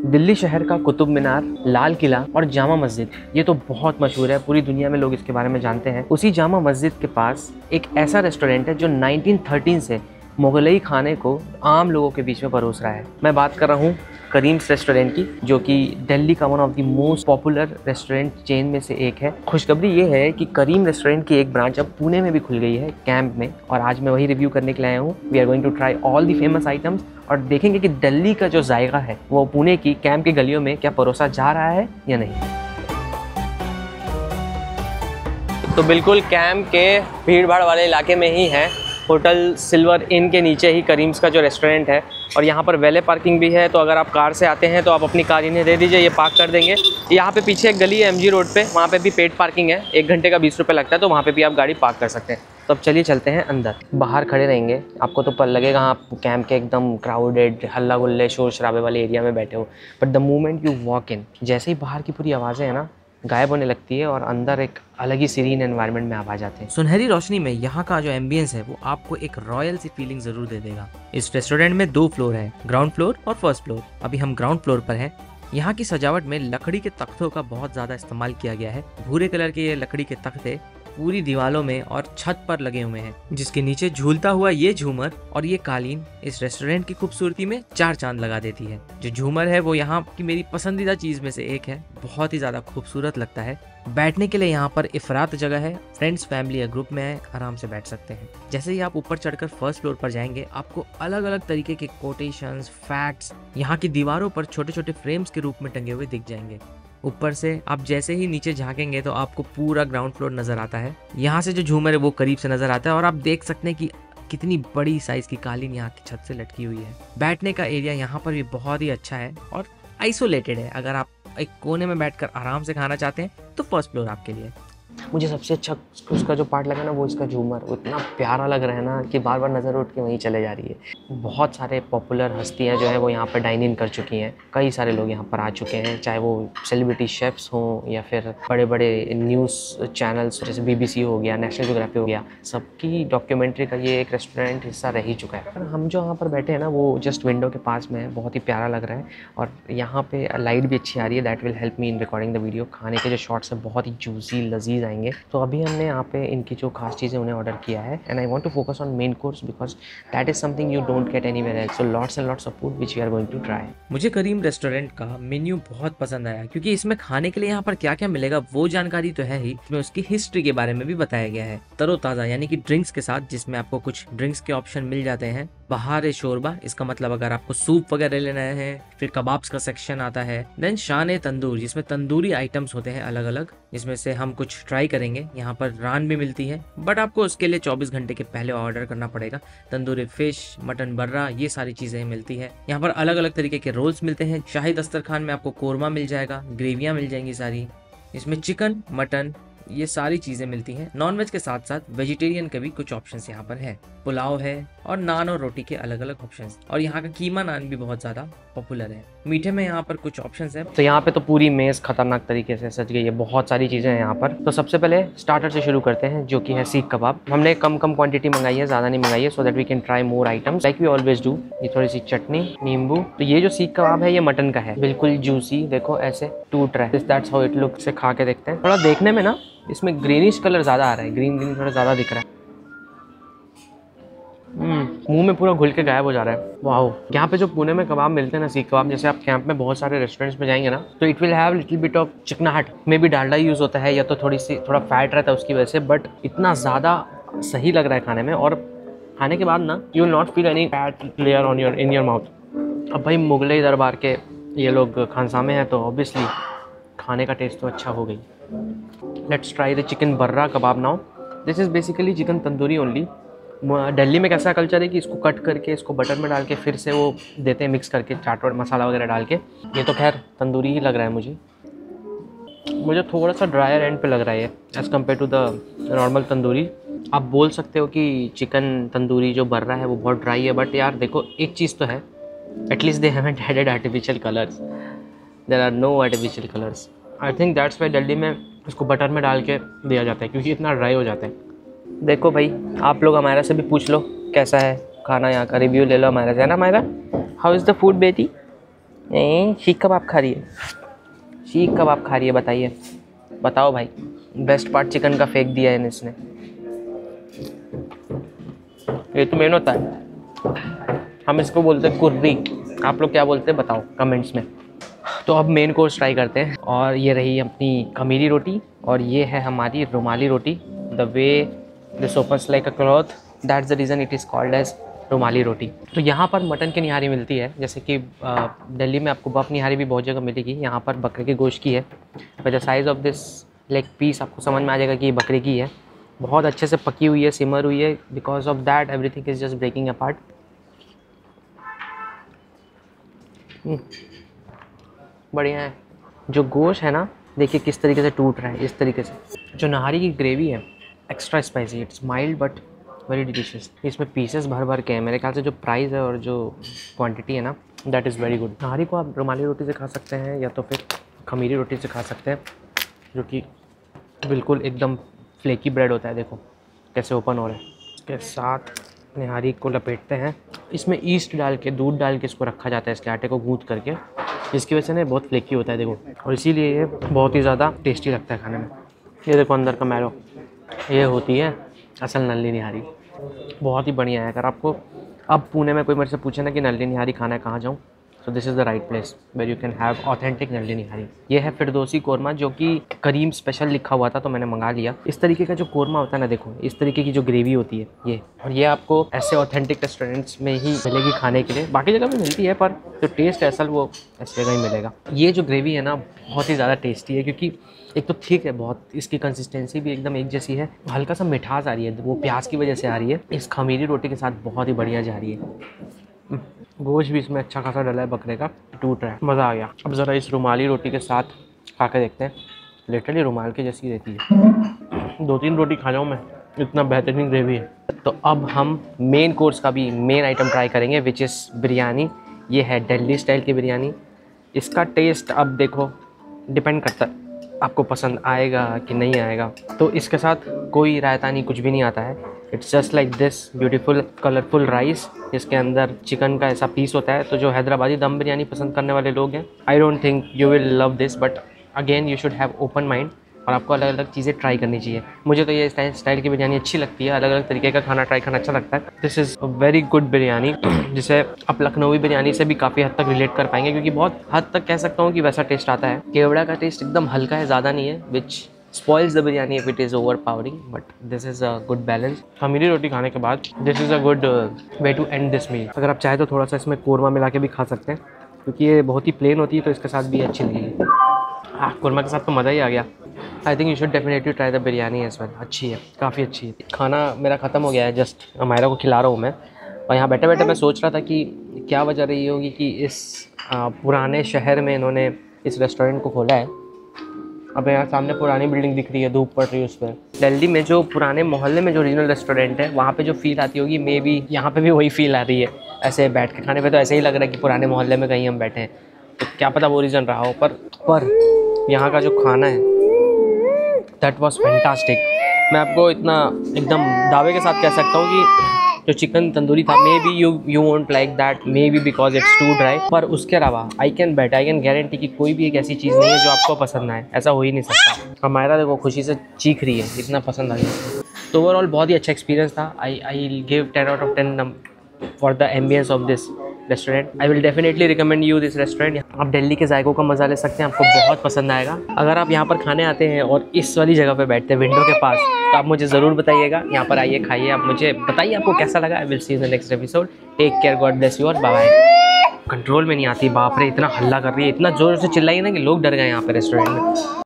दिल्ली शहर का कुतुब मीनार, लाल किला और जामा मस्जिद ये तो बहुत मशहूर है, पूरी दुनिया में लोग इसके बारे में जानते हैं। उसी जामा मस्जिद के पास एक ऐसा रेस्टोरेंट है जो 1913 से मुगलई खाने को आम लोगों के बीच में परोस रहा है। मैं बात कर रहा हूँ करीम्स रेस्टोरेंट की, जो कि दिल्ली का one of the most popular restaurant chain में से एक है। खुशखबरी ये है कि करीम रेस्टोरेंट की एक ब्रांच अब पुणे में भी खुल गई है, कैंप में, और आज मैं वही रिव्यू करने के लिए आया हूँ। We are going to try all the famous items और देखेंगे कि दिल्ली का जो जायका है वो पुणे की कैंप की गलियों में क्या परोसा जा रहा है या नहीं। तो बिल्कुल कैंप के भीड़ भाड़ वाले इलाके में ही है, होटल सिल्वर इन के नीचे ही करीम्स का जो रेस्टोरेंट है। और यहाँ पर वैले पार्किंग भी है, तो अगर आप कार से आते हैं तो आप अपनी कार इन्हें दे दीजिए, ये पार्क कर देंगे। यहाँ पे पीछे एक गली है MG रोड पे, वहाँ पे भी पेड पार्किंग है, 1 घंटे का 20 रुपये लगता है, तो वहाँ पे भी आप गाड़ी पार्क कर सकते हैं। तो अब चलिए चलते हैं अंदर। बाहर खड़े रहेंगे, आपको तो पर लगेगा आप कैंप के एकदम क्राउडेड हल्ला गुल्ले शोर शराबे वाले एरिया में बैठे हो, but the moment you walk in, जैसे ही बाहर की पूरी आवाज़ें हैं ना गायब होने लगती है और अंदर एक अलग ही सीरीन एनवायरनमेंट में आप आ जाते हैं। सुनहरी रोशनी में यहाँ का जो एम्बियंस है वो आपको एक रॉयल सी फीलिंग जरूर दे देगा। इस रेस्टोरेंट में 2 फ्लोर है, ग्राउंड फ्लोर और फर्स्ट फ्लोर। अभी हम ग्राउंड फ्लोर पर हैं। यहाँ की सजावट में लकड़ी के तख्तों का बहुत ज्यादा इस्तेमाल किया गया है। भूरे कलर के ये लकड़ी के तख्ते पूरी दीवारों में और छत पर लगे हुए हैं, जिसके नीचे झूलता हुआ ये झूमर और ये कालीन इस रेस्टोरेंट की खूबसूरती में 4 चांद लगा देती है। जो झूमर है वो यहाँ की मेरी पसंदीदा चीज में से एक है, बहुत ही ज्यादा खूबसूरत लगता है। बैठने के लिए यहाँ पर इफरात जगह है, फ्रेंड्स फैमिली या ग्रुप में आराम से बैठ सकते हैं। जैसे ही आप ऊपर चढ़कर फर्स्ट फ्लोर पर जाएंगे, आपको अलग अलग तरीके के कोटेशंस, फैक्ट्स यहाँ की दीवारों पर छोटे छोटे फ्रेम्स के रूप में टंगे हुए दिख जाएंगे। ऊपर से आप जैसे ही नीचे झांकेंगे तो आपको पूरा ग्राउंड फ्लोर नजर आता है। यहाँ से जो झूमर है वो करीब से नजर आता है और आप देख सकते हैं कि कितनी बड़ी साइज की कालीन यहाँ की छत से लटकी हुई है। बैठने का एरिया यहाँ पर भी बहुत ही अच्छा है और आइसोलेटेड है। अगर आप एक कोने में बैठकर आराम से खाना चाहते हैं तो फर्स्ट फ्लोर आपके लिए। मुझे सबसे अच्छा उसका जो पार्ट लगा ना वो इसका झूमर, वो इतना प्यारा लग रहा है ना कि बार बार नज़र उठ के वहीं चले जा रही है। बहुत सारे पॉपुलर हस्तियां जो है वो यहाँ पर डाइन इन कर चुकी हैं, कई सारे लोग यहाँ पर आ चुके हैं, चाहे वो सेलिब्रिटी शेफ्स हों या फिर बड़े बड़े न्यूज़ चैनल्स जैसे BBC हो गया, नेशनल ज्योग्राफी हो गया, सबकी डॉक्यूमेंट्री का ये एक रेस्टोरेंट हिस्सा रह ही चुका है। हम जो यहाँ पर बैठे हैं ना वो जस्ट विंडो के पास में है, बहुत ही प्यारा लग रहा है और यहाँ पे लाइट भी अच्छी आ रही है। That will help me in recording the video. खाने के जो शॉट्स हैं बहुत ही जूसी लजीज आएंगे। तो अभी हमने यहाँ पे इनकी जो खास चीज़ें उन्हें ऑर्डर किया है and I want to focus on main course because that is something you don't get anywhere else. So lots and lots of food which we are going to try. मुझे करीम रेस्टोरेंट का menu बहुत पसंद आया, क्योंकि इसमें खाने के लिए यहाँ पर क्या क्या मिलेगा वो जानकारी तो है ही, इसमें उसकी हिस्ट्री के बारे में भी बताया गया है। तरोताज़ा यानी कि ड्रिंक्स के साथ, जिसमें आपको कुछ ड्रिंक्स के ऑप्शन मिल जाते हैं। बहार शोरबा, इसका मतलब अगर आपको सूप वगैरह लेना है। फिर कबाब्स का सेक्शन आता है। देन शान तंदूर, जिसमें तंदूरी आइटम्स होते हैं अलग अलग, जिसमें से हम कुछ ट्राई करेंगे। यहाँ पर रान भी मिलती है, बट आपको उसके लिए 24 घंटे के पहले ऑर्डर करना पड़ेगा। तंदूरी फिश, मटन बर्रा, ये सारी चीजें मिलती है। यहाँ पर अलग अलग तरीके के रोल्स मिलते हैं। शाही दस्तरखान में आपको कोरमा मिल जाएगा, ग्रेवियां मिल जाएंगी सारी। इसमें चिकन, मटन, ये सारी चीजें मिलती हैं। नॉनवेज के साथ साथ वेजिटेरियन के भी कुछ ऑप्शंस यहाँ पर है। पुलाव है और नान और रोटी के अलग अलग ऑप्शंस। और यहाँ का कीमा नान भी बहुत ज्यादा पॉपुलर है। मीठे में यहाँ पर कुछ ऑप्शंस हैं। तो यहाँ पे तो पूरी मेज खतरनाक तरीके से सज गई है, बहुत सारी चीजें हैं यहाँ पर। तो सबसे पहले स्टार्टर से शुरू करते हैं, जो कि है सीख कबाब। हमने कम क्वांटिटी मंगाई है, ज्यादा नहीं मंगाई है, so that we can try more items like we always do. ये थोड़ी सी चटनी, नींबू। तो ये जो सीख कबाब है ये मटन का है, बिल्कुल जूसी, देखो ऐसे टूट रहा है। That's how it looks. से खा के देखते हैं। थोड़ा देखने में ना इसमें ग्रीनिश कलर ज़्यादा आ रहा है, ग्रीन थोड़ा ज़्यादा दिख रहा है। मुंह में पूरा घुल के गायब हो जा रहा है। वाओ। यहाँ पे जो पुणे में कबाब मिलते हैं ना, सीख कबाब, जैसे आप कैंप में बहुत सारे रेस्टोरेंट्स में जाएंगे ना तो it will have little bit of चिकनाहट, मे बी डालडा यूज़ होता है या तो थोड़ा फैट रहता है उसकी वजह से, बट इतना ज़्यादा सही लग रहा है खाने में। और खाने के बाद ना you will not feel any fat layer on in your mouth. अब भाई मुगलई दरबार के ये लोग खानसामे हैं तो ऑब्वियसली खाने का टेस्ट तो अच्छा हो गई। Let's try the chicken Barra kebab now. This is basically chicken tandoori only. Delhi में कैसा कल्चर है कि इसको कट करके इसको बटर में डाल के फिर से वो देते हैं मिक्स करके, चाट वाट मसाला वगैरह डाल के। ये तो खैर तंदूरी ही लग रहा है मुझे थोड़ा सा ड्रायर एंड पे लग रहा है as compared to the normal tandoori. आप बोल सकते हो कि चिकन तंदूरी जो बर्रा है वो बहुत ड्राई है, बट यार देखो एक चीज़ तो है, at least they haven't added artificial colours. There are no artificial colours. I think that's why Delhi में इसको बटर में डाल के दिया जाता है, क्योंकि इतना ड्राई हो जाता है। देखो भाई, आप लोग हमारा से भी पूछ लो कैसा है खाना, यहाँ का रिव्यू ले लो हमारे से, है ना हमारा। हाउ इज़ द फूड बेटी? शीख कबाब खा रही है, शीख कबाब खा रही है। बताइए, बताओ भाई, बेस्ट पार्ट चिकन का फेंक दिया है इसने। ये तो मेन होता है, हम इसको बोलते हैं कुर्री। आप लोग क्या बोलते हैं बताओ कमेंट्स में। तो अब मेन कोर्स ट्राई करते हैं। और ये रही अपनी खमीरी रोटी और ये है हमारी rumali roti. The way this opens like a cloth, that's the reason it is called as rumali roti. तो यहाँ पर मटन की निहारी मिलती है, जैसे कि दिल्ली में आपको बफ निहारी भी बहुत जगह मिलेगी, यहाँ पर बकरे के गोश्त की है। With the size of this leg piece आपको समझ में आ जाएगा कि ये बकरे की है। बहुत अच्छे से पकी हुई है, सिमर हुई है। Because of that everything is just breaking apart. बढ़िया है। जो गोश्त है ना, देखिए किस तरीके से टूट रहा है, इस तरीके से। जो नहारी की ग्रेवी है extra spicy, it's mild but very delicious. इसमें पीसेस भर भर के हैं। मेरे ख्याल से जो प्राइस है और जो क्वांटिटी है ना, दैट इज़ वेरी गुड। नहारी को आप रुमाली रोटी से खा सकते हैं या तो फिर खमीरी रोटी से खा सकते हैं, जो कि बिल्कुल एकदम फ्लेकी ब्रेड होता है। देखो कैसे ओपन हो रहा है। इसके साथ निहारी को लपेटते हैं। इसमें ईस्ट डाल के, दूध डाल के इसको रखा जाता है, इसके आटे को गूँथ करके, जिसकी वजह से ना बहुत फ्लेकी होता है देखो, और इसीलिए ये बहुत ही ज़्यादा टेस्टी लगता है खाने में। ये देखो अंदर का मैरो, ये होती है असल नल्ली निहारी। बहुत ही बढ़िया है। अगर आपको अब पुणे में कोई मेरे से पूछे ना कि नल्ली निहारी खाना है कहाँ जाऊँ, so this is the right place where you can have authentic nalli nihari. ये है फिरदौसी कोरमा, जो कि करीम स्पेशल लिखा हुआ था तो मैंने मंगा लिया। इस तरीके का जो कोरमा होता है ना, देखो इस तरीके की जो ग्रेवी होती है ये, और ये आपको ऐसे ऑथेंटिक रेस्टोरेंट्स में ही मिलेगी खाने के लिए। बाकी जगह भी मिलती है पर जो टेस्ट है असल वो ऐसी जगह ही मिलेगा। ये जो ग्रेवी है ना बहुत ही ज़्यादा टेस्टी है, क्योंकि एक तो थिक है बहुत, इसकी कंसिस्टेंसी भी एकदम एक जैसी है, हल्का सा मिठास आ रही है, वो प्याज की वजह से आ रही है। इस खमीरी रोटी के साथ बहुत ही बढ़िया जा रही है। गोश्त भी इसमें अच्छा खासा डला है बकरे का, टूट रहा है, मज़ा आ गया। अब ज़रा इस रुमाली रोटी के साथ खा के देखते हैं। लिटरली रुमाल की जैसी रहती है। 2-3 रोटी खा जाऊँ मैं, इतना बेहतरीन ग्रेवी है। तो अब हम मेन कोर्स का भी मेन आइटम ट्राई करेंगे, विच इज़ बिरयानी। ये है दिल्ली स्टाइल की बिरयानी। इसका टेस्ट अब देखो डिपेंड करता है आपको पसंद आएगा कि नहीं आएगा। तो इसके साथ कोई रायता नहीं, कुछ भी नहीं आता है। It's just like this beautiful colourful rice, जिसके अंदर चिकन का ऐसा पीस होता है। तो जो हैदराबादी दम बिरयानी पसंद करने वाले लोग हैं, I don't think you will love this, but again you should have open mind और आपको अलग अलग चीज़ें ट्राई करनी चाहिए। मुझे तो ये स्टाइल की बिरयानी अच्छी लगती है, अलग अलग तरीके का खाना ट्राई करना अच्छा लगता है। This is a very good biryani, जिसे आप लखनवी बिरयानी से भी काफ़ी हद तक रिलेट कर पाएंगे, क्योंकि बहुत हद तक कह सकता हूँ कि वैसा टेस्ट आता है। केवड़ा का टेस्ट एकदम हल्का है, ज़्यादा नहीं है, विच spoils the biryani if it is overpowering, but this is a good balance। खमीरी रोटी खाने के बाद this is a good way to end this meal। अगर आप चाहे तो थोड़ा सा इसमें कोरमा मिला के भी खा सकते हैं, क्योंकि ये बहुत ही प्लेन होती है तो इसके साथ भी अच्छी लगेगी। कोरमा के साथ तो मज़ा ही आ गया। I think you should definitely try the biryani as well. अच्छी है, काफ़ी अच्छी है। खाना मेरा ख़त्म हो गया है, जस्ट अमायरा को खिला रहा हूँ मैं। और यहाँ बैठे बैठे मैं सोच रहा था कि क्या वजह रही होगी कि इस पुराने शहर में इन्होंने इस रेस्टोरेंट को खोला है। अब यहाँ सामने पुरानी बिल्डिंग दिख रही है, धूप पड़ रही है उस पर। दिल्ली में जो पुराने मोहल्ले में जो रीजनल रेस्टोरेंट है, वहाँ पे जो फील आती होगी, मे बी यहाँ पे भी वही फील आ रही है। ऐसे बैठ के खाने पे तो ऐसे ही लग रहा है कि पुराने मोहल्ले में कहीं हम बैठे हैं। तो क्या पता वो रीज़न रहा हो, पर यहाँ का जो खाना है दैट वाज फैंटास्टिक। मैं आपको इतना एकदम दावे के साथ कह सकता हूँ कि जो चिकन तंदूरी था, maybe you won't like that, maybe because it's too dry, पर उसके अलावा आई कैन गारंटी कि कोई भी एक ऐसी चीज़ नहीं है जो आपको पसंद ना आए। ऐसा हो ही नहीं सकता। हमारा देखो खुशी से चीख रही है, इतना पसंद आ गया। तो ओवरऑल बहुत ही अच्छा एक्सपीरियंस था। I give 10 out of 10 for the ambience of this restaurant. I will definitely recommend you this restaurant. आप दिल्ली के जायकों का मज़ा ले सकते हैं, आपको बहुत पसंद आएगा। अगर आप यहाँ पर खाने आते हैं और इस वाली जगह पे बैठते हैं विंडो के पास, तो आप मुझे ज़रूर बताइएगा। यहाँ पर आइए, खाइए, आप मुझे बताइए आपको कैसा लगा। I will see you in the next episode. Take care, God bless you और बाय बाय। कंट्रोल में नहीं आती, बाप रे इतना हल्ला कर रही है, इतना ज़ोर से चिल्लाई ना कि लोग डर गए यहाँ पे रेस्टोरेंट में।